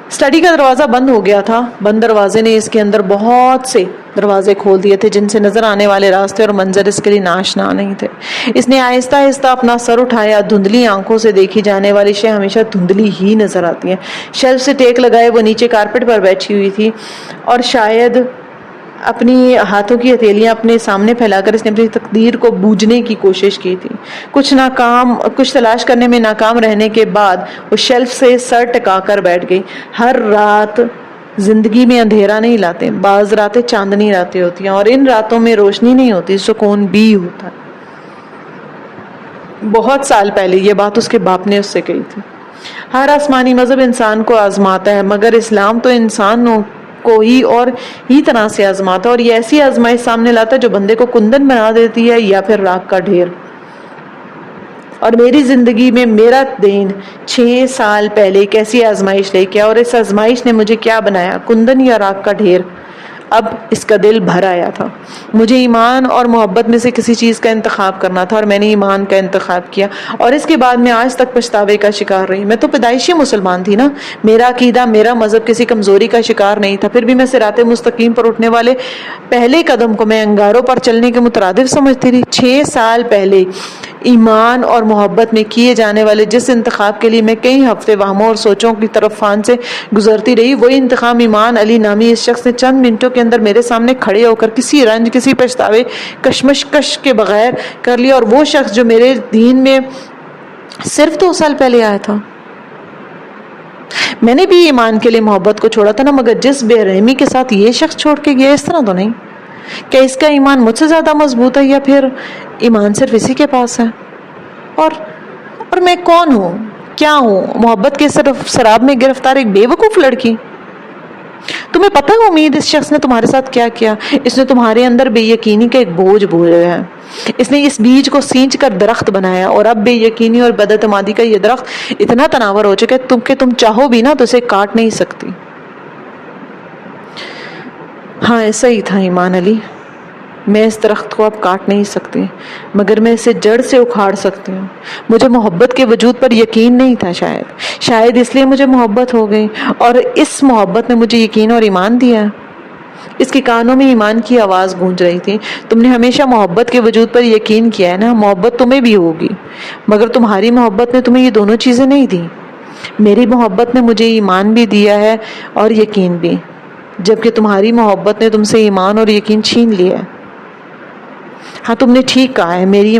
اسٹڈی کا دروازہ بند ہو گیا تھا۔ بند دروازے نے اس کے اندر بہت سے دروازے کھول دیے تھے جن سے نظر آنے والے راستے اور منظر اس کے لیے ناشنا نہیں تھے۔ اس نے آہستہ آہستہ اپنا سر اٹھایا۔ دھندلی آنکھوں سے دیکھی جانے والی شے ہمیشہ دھندلی ہی نظر آتی ہیں۔ شیلف سے ٹیک لگائے وہ نیچے کارپٹ پر بیٹھی ہوئی تھی اور شاید اپنی ہاتھوں کی ہتھیلیاں اپنے سامنے پھیلا کر اس نے اپنی تقدیر کو بوجھنے کی کوشش کی تھی۔ کچھ تلاش کرنے میں ناکام رہنے کے بعد وہ شیلف سے سر ٹکا کر بیٹھ گئی۔ ہر رات زندگی میں اندھیرا نہیں لاتے، بعض راتیں چاندنی راتیں ہوتی ہیں، اور ان راتوں میں روشنی نہیں ہوتی، سکون بھی ہوتا ہے۔ بہت سال پہلے یہ بات اس کے باپ نے اس سے کہی تھی۔ ہر آسمانی مذہب انسان کو آزماتا ہے، مگر اسلام تو انسانوں کو ہی اور ہی طرح سے آزماتا ہے، اور یہ ایسی آزمائش سامنے لاتا ہے جو بندے کو کندن بنا دیتی ہے یا پھر راکھ کا ڈھیر۔ اور میری زندگی میں میرا دین 6 سال پہلے ایک ایسی آزمائش لے کے، اور اس آزمائش نے مجھے کیا بنایا، کندن یا راکھ کا ڈھیر؟ اب اس کا دل بھر آیا تھا۔ مجھے ایمان اور محبت میں سے کسی چیز کا انتخاب کرنا تھا، اور میں نے ایمان کا انتخاب کیا، اور اس کے بعد میں آج تک پچھتاوے کا شکار رہی۔ میں تو پیدائشی مسلمان تھی نا، میرا عقیدہ، میرا مذہب کسی کمزوری کا شکار نہیں تھا، پھر بھی میں صراط مستقیم پر اٹھنے والے پہلے قدم کو میں انگاروں پر چلنے کے مترادف سمجھتی تھی۔ 6 سال پہلے ایمان اور محبت میں کیے جانے والے جس انتخاب کے لیے میں کئی ہفتے وہموں اور سوچوں کی طرف فان سے گزرتی رہی، وہی انتخاب ایمان علی نامی اس شخص نے چند منٹوں کے اندر میرے سامنے کھڑے ہو کر کسی رنج، کسی پچھتاوے، کشمکش کے بغیر کر لیا، اور وہ شخص جو میرے دین میں صرف 2 سال پہلے آیا تھا۔ میں نے بھی ایمان کے لیے محبت کو چھوڑا تھا نا، مگر جس بے رحمی کے ساتھ یہ شخص چھوڑ کے گیا، اس طرح تو نہیں۔ کہ اس کا ایمان مجھ سے زیادہ مضبوط ہے، یا پھر ایمان صرف اسی کے پاس ہے؟ اور میں کون ہوں، کیا ہوں؟ محبت کے صرف شراب میں گرفتار ایک بے وقوف لڑکی۔ تمہیں پتہ ہے امید اس شخص نے تمہارے ساتھ کیا کیا؟ اس نے تمہارے اندر بے یقینی کا ایک بوجھ بویا ہے۔ اس نے اس بیج کو سینچ کر درخت بنایا، اور اب بے یقینی اور بد اعتمادی کا یہ درخت اتنا تناور ہو چکا ہے کہ تم چاہو بھی نا تو اسے کاٹ نہیں سکتی۔ ہاں ایسا ہی تھا ایمان علی، میں اس درخت کو اب کاٹ نہیں سکتی، مگر میں اسے جڑ سے اکھاڑ سکتی ہوں۔ مجھے محبت کے وجود پر یقین نہیں تھا، شاید اس لیے مجھے محبت ہو گئی، اور اس محبت نے مجھے یقین اور ایمان دیا۔ اس کے کانوں میں ایمان کی آواز گونج رہی تھی۔ تم نے ہمیشہ محبت کے وجود پر یقین کیا ہے نا، محبت تمہیں بھی ہوگی، مگر تمہاری محبت نے تمہیں یہ دونوں چیزیں نہیں دی۔ میری محبت نے مجھے ایمان بھی دیا ہے اور یقین بھی، جبکہ تمہاری محبت نے تم سے ایمان اور یقین چھین لیا ہے۔ ہاں تم نے ٹھیک کہا ہے، میری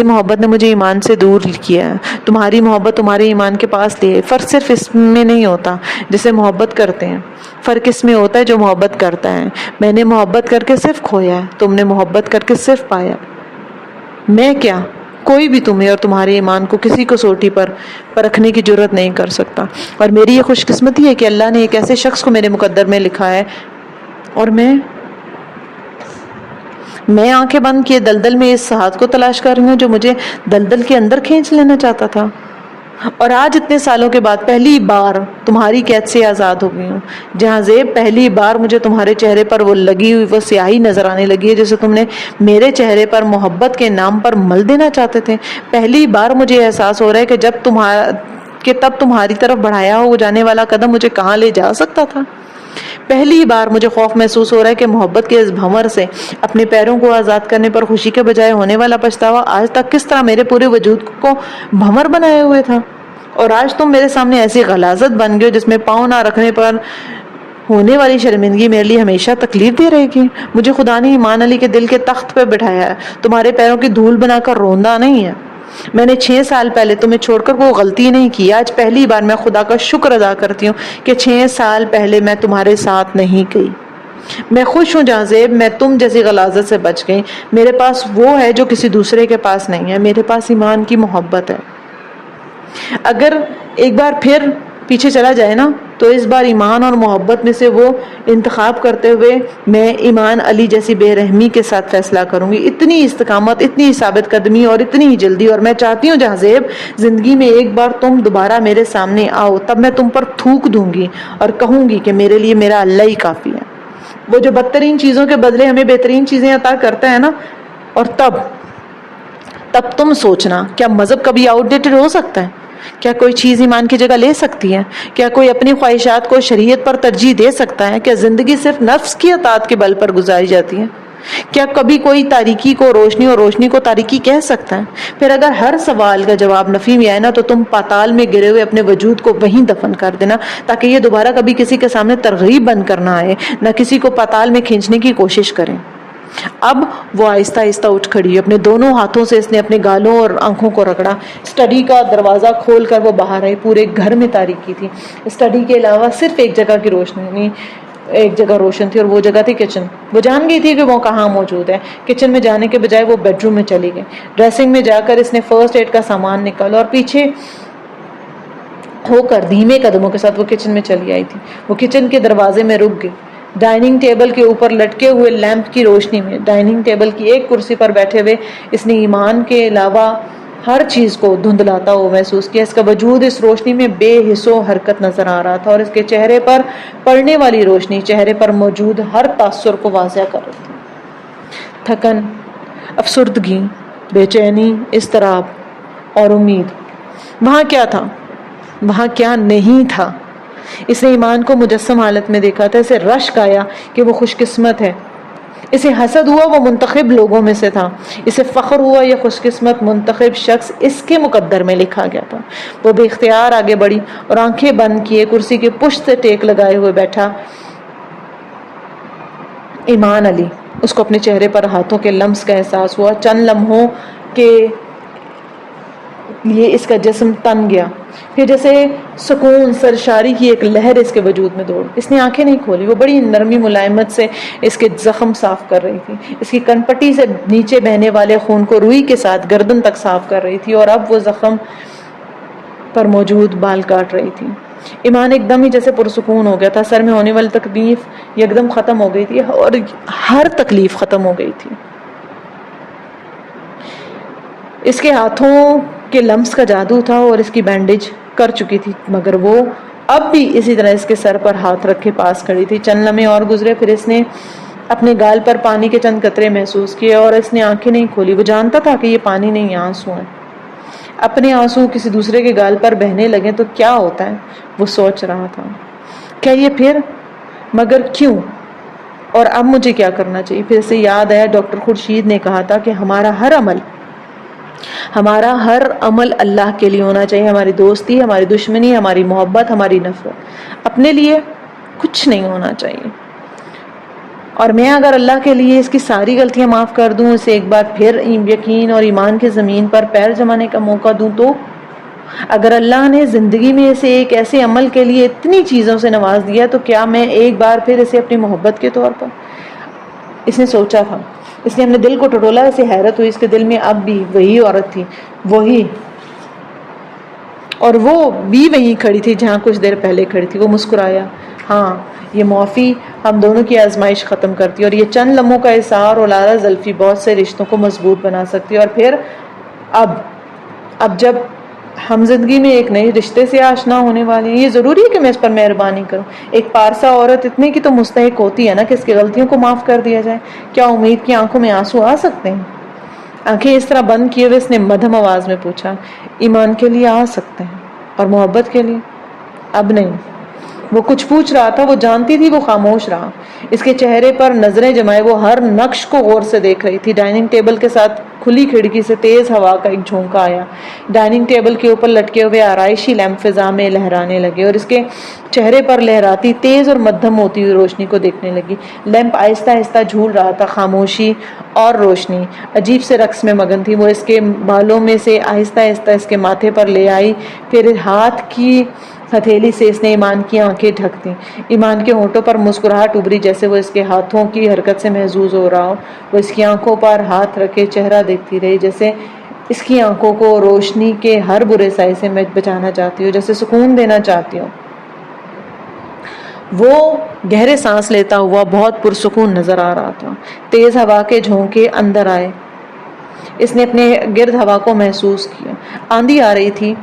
محبت نے مجھے ایمان سے دور کیا ہے، تمہاری محبت تمہارے ایمان کے پاس لے ہے۔ فرق صرف اس میں نہیں ہوتا جسے محبت کرتے ہیں، فرق اس میں ہوتا ہے جو محبت کرتا ہے۔ میں نے محبت کر کے صرف کھویا ہے، تم نے محبت کر کے صرف پایا۔ میں کیا، کوئی بھی تمہیں اور تمہارے ایمان کو کسی کسوٹی پر پرکھنے کی جرت نہیں کر سکتا، اور میری یہ خوش قسمتی ہے کہ اللہ نے ایک ایسے شخص کو میرے مقدر میں لکھا ہے، اور میں آنکھیں بند کیے دلدل میں اس ہاتھ کو تلاش کر رہی ہوں جو مجھے دلدل کے اندر کھینچ لینا چاہتا تھا، اور آج اتنے سالوں کے بعد پہلی بار تمہاری قید سے آزاد ہو گئی ہوں۔ جہاں زیب پہلی بار مجھے تمہارے چہرے پر وہ لگی ہوئی وہ سیاہی نظر آنے لگی ہے جسے تم نے میرے چہرے پر محبت کے نام پر مل دینا چاہتے تھے۔ پہلی بار مجھے احساس ہو رہا ہے کہ تب تمہاری طرف بڑھایا ہو جانے والا قدم مجھے کہاں لے جا سکتا تھا۔ پہلی بار مجھے خوف محسوس ہو رہا ہے کہ محبت کے اس بھنور سے اپنے پیروں کو آزاد کرنے پر خوشی کے بجائے ہونے والا پچھتاوا آج تک کس طرح میرے پورے وجود کو بھنور بنائے ہوئے تھا، اور آج تم میرے سامنے ایسی غلاظت بن گئے ہو جس میں پاؤں نہ رکھنے پر ہونے والی شرمندگی میرے لیے ہمیشہ تکلیف دے رہے گی. مجھے خدا نے ایمان علی کے دل کے تخت پہ بٹھایا ہے, تمہارے پیروں کی دھول بنا کر روندا نہیں ہے. میں نے 6 سال پہلے تمہیں چھوڑ کر کوئی غلطی نہیں کی. آج پہلی بار میں خدا کا شکر ادا کرتی ہوں کہ 6 سال پہلے میں تمہارے ساتھ نہیں گئی. میں خوش ہوں جہاں زیب میں تم جیسی غلاظت سے بچ گئی. میرے پاس وہ ہے جو کسی دوسرے کے پاس نہیں ہے, میرے پاس ایمان کی محبت ہے. اگر ایک بار پھر پیچھے چلا جائے نا تو اس بار ایمان اور محبت میں سے وہ انتخاب کرتے ہوئے میں ایمان علی جیسی بے رحمی کے ساتھ فیصلہ کروں گی. اتنی استقامت, اتنی ثابت قدمی اور اتنی ہی جلدی. اور میں چاہتی ہوں جہاں زیب زندگی میں ایک بار تم دوبارہ میرے سامنے آؤ, تب میں تم پر تھوک دوں گی اور کہوں گی کہ میرے لیے میرا اللہ ہی کافی ہے. وہ جو بدترین چیزوں کے بدلے ہمیں بہترین چیزیں عطا کرتا ہے نا, اور تب تم سوچنا, کیا مذہب کبھی آؤٹ ڈیٹڈ ہو سکتا ہے؟ کیا کوئی چیز ایمان کی جگہ لے سکتی ہے؟ کیا کوئی اپنی خواہشات کو شریعت پر ترجیح دے سکتا ہے؟ کیا زندگی صرف نفس کی اطاعت کے بل پر گزاری جاتی ہے؟ کیا کبھی کوئی تاریکی کو روشنی اور روشنی کو تاریکی کہہ سکتا ہے؟ پھر اگر ہر سوال کا جواب نفی میں آئے نا تو تم پاتال میں گرے ہوئے اپنے وجود کو وہیں دفن کر دینا, تاکہ یہ دوبارہ کبھی کسی کے سامنے ترغیب بن کر نہ آئے, نہ کسی کو پاتال میں کھینچنے کی کوشش کریں. اب وہ آہستہ آہستہ اٹھ کھڑی. اپنے دونوں ہاتھوں سے اس نے اپنے گالوں اور آنکھوں کو رگڑا. اسٹڈی کا دروازہ کھول کر وہ باہر آئی. پورے گھر میں تاریکی تھی. اسٹڈی کے علاوہ صرف ایک جگہ کی روشنی, ایک جگہ روشن تھی, اور وہ جگہ تھی کچن. وہ جان گئی تھی کہ وہ کہاں موجود ہے. کچن میں جانے کے بجائے وہ بیڈ روم میں چلی گئی. ڈریسنگ میں جا کر اس نے فرسٹ ایڈ کا سامان نکالا اور پیچھے ہو کر دھیمے قدموں کے ساتھ وہ کچن میں چلی آئی تھی. وہ کچن کے دروازے میں رک گئی. ڈائننگ ٹیبل کے اوپر لٹکے ہوئے لیمپ کی روشنی میں ڈائننگ ٹیبل کی ایک کرسی پر بیٹھے ہوئے اس نے ایمان کے علاوہ ہر چیز کو دھندلاتا ہوا محسوس کیا. اس کا وجود اس روشنی میں بے حس و حرکت نظر آ رہا تھا, اور اس کے چہرے پر پڑنے والی روشنی چہرے پر موجود ہر تاثر کو واضح کر رہی تھی. تھکن, افسردگی, بے چینی, اضطراب اور امید. وہاں کیا تھا؟ وہاں کیا نہیں تھا؟ اس نے ایمان کو مجسم حالت میں دیکھا تھا. اسے رشک آیا کہ وہ خوش قسمت ہے. اسے حسد ہوا وہ منتخب لوگوں میں سے تھا. اسے فخر ہوا یہ خوش قسمت منتخب شخص اس کے مقدر میں لکھا گیا تھا. وہ بے اختیار آگے بڑھی اور آنکھیں بند کیے کرسی کے پشت سے ٹیک لگائے ہوئے بیٹھا ایمان علی. اس کو اپنے چہرے پر ہاتھوں کے لمس کا احساس ہوا. چند لمحوں کے لیے اس کا جسم تن گیا. پھر جیسے سکون سرشاری کی ایک لہر اس کے وجود میں دوڑ. اس نے آنکھیں نہیں کھولی. وہ بڑی نرمی ملائمت سے اس کے زخم صاف کر رہی تھی. اس کی کنپٹی سے نیچے بہنے والے خون کو روئی کے ساتھ گردن تک صاف کر رہی تھی, اور اب وہ زخم پر موجود بال کاٹ رہی تھی. ایمان ایک دم ہی جیسے پرسکون ہو گیا تھا. سر میں ہونے والی تکلیف یکدم ختم ہو گئی تھی, اور ہر تکلیف ختم ہو گئی تھی. اس کے ہاتھوں کے لمس کا جادو تھا اور اس کی بینڈیج کر چکی تھی, مگر وہ اب بھی اسی طرح اس کے سر پر ہاتھ رکھے پاس کھڑی تھی. چند لمحے اور گزرے, پھر اس نے اپنے گال پر پانی کے چند قطرے محسوس کیے اور اس نے آنکھیں نہیں کھولی. وہ جانتا تھا کہ یہ پانی نہیں, آنسو ہیں. اپنے آنسو کسی دوسرے کے گال پر بہنے لگے تو کیا ہوتا ہے, وہ سوچ رہا تھا. کیا یہ پھر, مگر کیوں, اور اب مجھے کیا کرنا چاہیے؟ پھر اسے یاد آیا ڈاکٹر خورشید نے کہا تھا کہ ہمارا ہر عمل اللہ کے لیے ہونا چاہیے. ہماری دوستی, ہماری دشمنی, ہماری محبت, ہماری نفرت اپنے لیے کچھ نہیں ہونا چاہیے. اور میں اگر اللہ کے لیے اس کی ساری غلطیاں معاف کر دوں, اسے ایک بار پھر یقین اور ایمان کی زمین پر پیر جمانے کا موقع دوں, تو اگر اللہ نے زندگی میں اسے ایک ایسے عمل کے لیے اتنی چیزوں سے نواز دیا, تو کیا میں ایک بار پھر اسے اپنی محبت کے طور پر, اس نے سوچا تھا. اس نے اپنے دل کو ٹٹولا. اسے حیرت ہوئی, اس کے دل میں اب بھی وہی عورت تھی, وہی, اور وہ بھی وہیں کھڑی تھی جہاں کچھ دیر پہلے کھڑی تھی. وہ مسکرایا. ہاں, یہ معافی ہم دونوں کی آزمائش ختم کرتی, اور یہ چند لمحوں کا اظہار اور لارا زلفی بہت سے رشتوں کو مضبوط بنا سکتی. اور پھر اب جب ہم زندگی میں ایک نئے رشتے سے آشنا ہونے والے ہیں, یہ ضروری ہے کہ میں اس پر مہربانی کروں. ایک پارسا عورت اتنے کی تو مستحق ہوتی ہے نا کہ اس کی غلطیوں کو معاف کر دیا جائے. کیا امید کی آنکھوں میں آنسو آ سکتے ہیں؟ آنکھیں اس طرح بند کیے ہوئے اس نے مدھم آواز میں پوچھا. ایمان کے لیے آ سکتے ہیں, اور محبت کے لیے اب نہیں. وہ کچھ پوچھ رہا تھا، وہ جانتی تھی وہ خاموش رہا۔ اس کے چہرے پر نظریں جمائے وہ ہر نقش کو غور سے دیکھ رہی تھی۔ ڈائننگ ٹیبل کے ساتھ کھلی کھڑکی سے تیز ہوا کا ایک جھونکا آیا۔ ڈائننگ ٹیبل کے اوپر لٹکے ہوئے آرائشی لیمپ فضا میں لہرانے لگے اور اس کے چہرے پر لہراتی تیز اور مدھم ہوتی ہوئی روشنی کو دیکھنے لگی۔ لیمپ آہستہ آہستہ جھول رہا تھا، خاموشی اور روشنی عجیب سے رقص میں مگن تھی۔ وہ اس کے بالوں میں سے آہستہ آہستہ اس کے ماتھے پر لے آئی، پھر ہاتھ کی ہتھیلی سے اس نے ایمان کی آنکھیں ڈھک دیں۔ ایمان کے ہونٹوں پر مسکراہٹ ابھری، جیسے وہ اس کے ہاتھوں کی حرکت سے محظوظ ہو رہا ہو۔ وہ اس کی آنکھوں پر ہاتھ رکھے چہرہ دیکھتی رہی، جیسے اس کی آنکھوں کو روشنی کے ہر برے سائے سے بچانا چاہتی ہو، جیسے سکون دینا چاہتی ہو۔ وہ گہرے سانس لیتا ہوا بہت پرسکون نظر آ رہا تھا۔ تیز ہوا کے جھونکے اندر آئے، اس نے اپنے گرد ہوا کو محسوس کیا۔ آندھی آ رہی تھی۔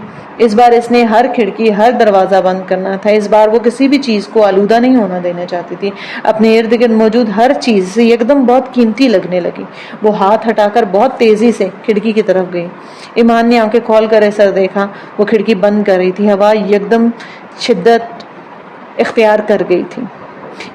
اس بار اس نے ہر کھڑکی، ہر دروازہ بند کرنا تھا۔ اس بار وہ کسی بھی چیز کو آلودہ نہیں ہونا دینا چاہتی تھی۔ اپنے ارد گرد موجود ہر چیز سے یکدم بہت قیمتی لگنے لگی۔ وہ ہاتھ ہٹا کر بہت تیزی سے کھڑکی کی طرف گئی۔ ایمان نے آنکھیں کھول کر ایسا دیکھا، وہ کھڑکی بند کر رہی تھی۔ ہوا یکدم شدت اختیار کر گئی تھی،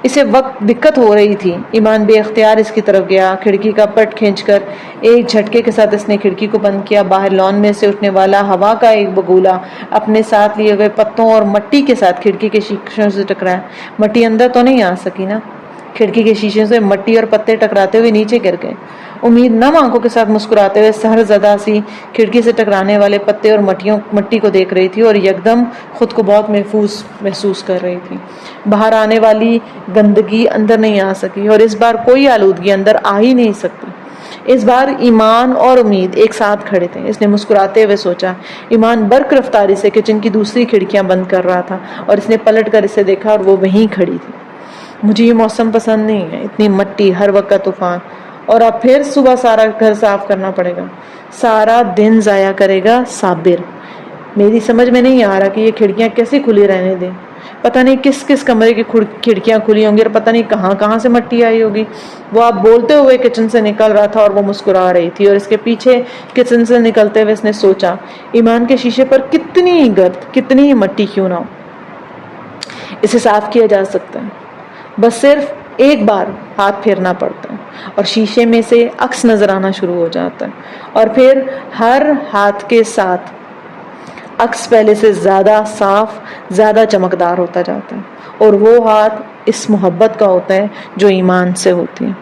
اسے وقت دقت ہو رہی تھی۔ ایمان بے اختیار اس کی طرف گیا، کھڑکی کا پٹ کھینچ کر ایک جھٹکے کے ساتھ اس نے کھڑکی کو بند کیا۔ باہر لان میں سے اٹھنے والا ہوا کا ایک بگولا اپنے ساتھ لیے ہوئے پتوں اور مٹی کے ساتھ کھڑکی کے شیشوں سے ٹکرایا۔ مٹی اندر تو نہیں آ سکی نا، کھڑکی کے شیشے سے مٹی اور پتے ٹکراتے ہوئے نیچے گر گئے۔ امید نم آنکھوں کے ساتھ مسکراتے ہوئے سحر زدہ سی کھڑکی سے ٹکرانے والے پتے اور مٹی کو دیکھ رہی تھی اور یکدم خود کو بہت محفوظ محسوس کر رہی تھی۔ باہر آنے والی گندگی اندر نہیں آ سکی اور اس بار کوئی آلودگی اندر آ ہی نہیں سکتی۔ اس بار ایمان اور امید ایک ساتھ کھڑے تھے۔ اس نے مسکراتے ہوئے سوچا۔ ایمان برق رفتاری سے کچن کی دوسری کھڑکیاں بند کر رہا تھا اور اس نے پلٹ کر اسے دیکھا اور وہ وہیں کھڑی تھی۔ مجھے یہ موسم پسند نہیں ہے، اتنی مٹی، ہر وقت کا طوفان، اور اب پھر صبح سارا گھر صاف کرنا پڑے گا، سارا دن ضائع کرے گا صابر۔ میری سمجھ میں نہیں آ رہا کہ یہ کھڑکیاں کیسے کھلی رہنے دیں۔ پتہ نہیں کس کس کمرے کی کھڑکیاں کھلی ہوں گی اور پتہ نہیں کہاں کہاں سے مٹی آئی ہوگی۔ وہ اب بولتے ہوئے کچن سے نکل رہا تھا اور وہ مسکرا رہی تھی، اور اس کے پیچھے کچن سے نکلتے ہوئے اس نے سوچا، ایمان کے شیشے پر کتنی ہی گرد، کتنی ہی مٹی کیوں نہ ہو، اسے صاف کیا جا سکتا ہے، بس صرف ایک بار ہاتھ پھیرنا پڑتا ہے اور شیشے میں سے عکس نظر آنا شروع ہو جاتا ہے، اور پھر ہر ہاتھ کے ساتھ عکس پہلے سے زیادہ صاف، زیادہ چمکدار ہوتا جاتا ہے، اور وہ ہاتھ اس محبت کا ہوتا ہے جو ایمان سے ہوتی ہے۔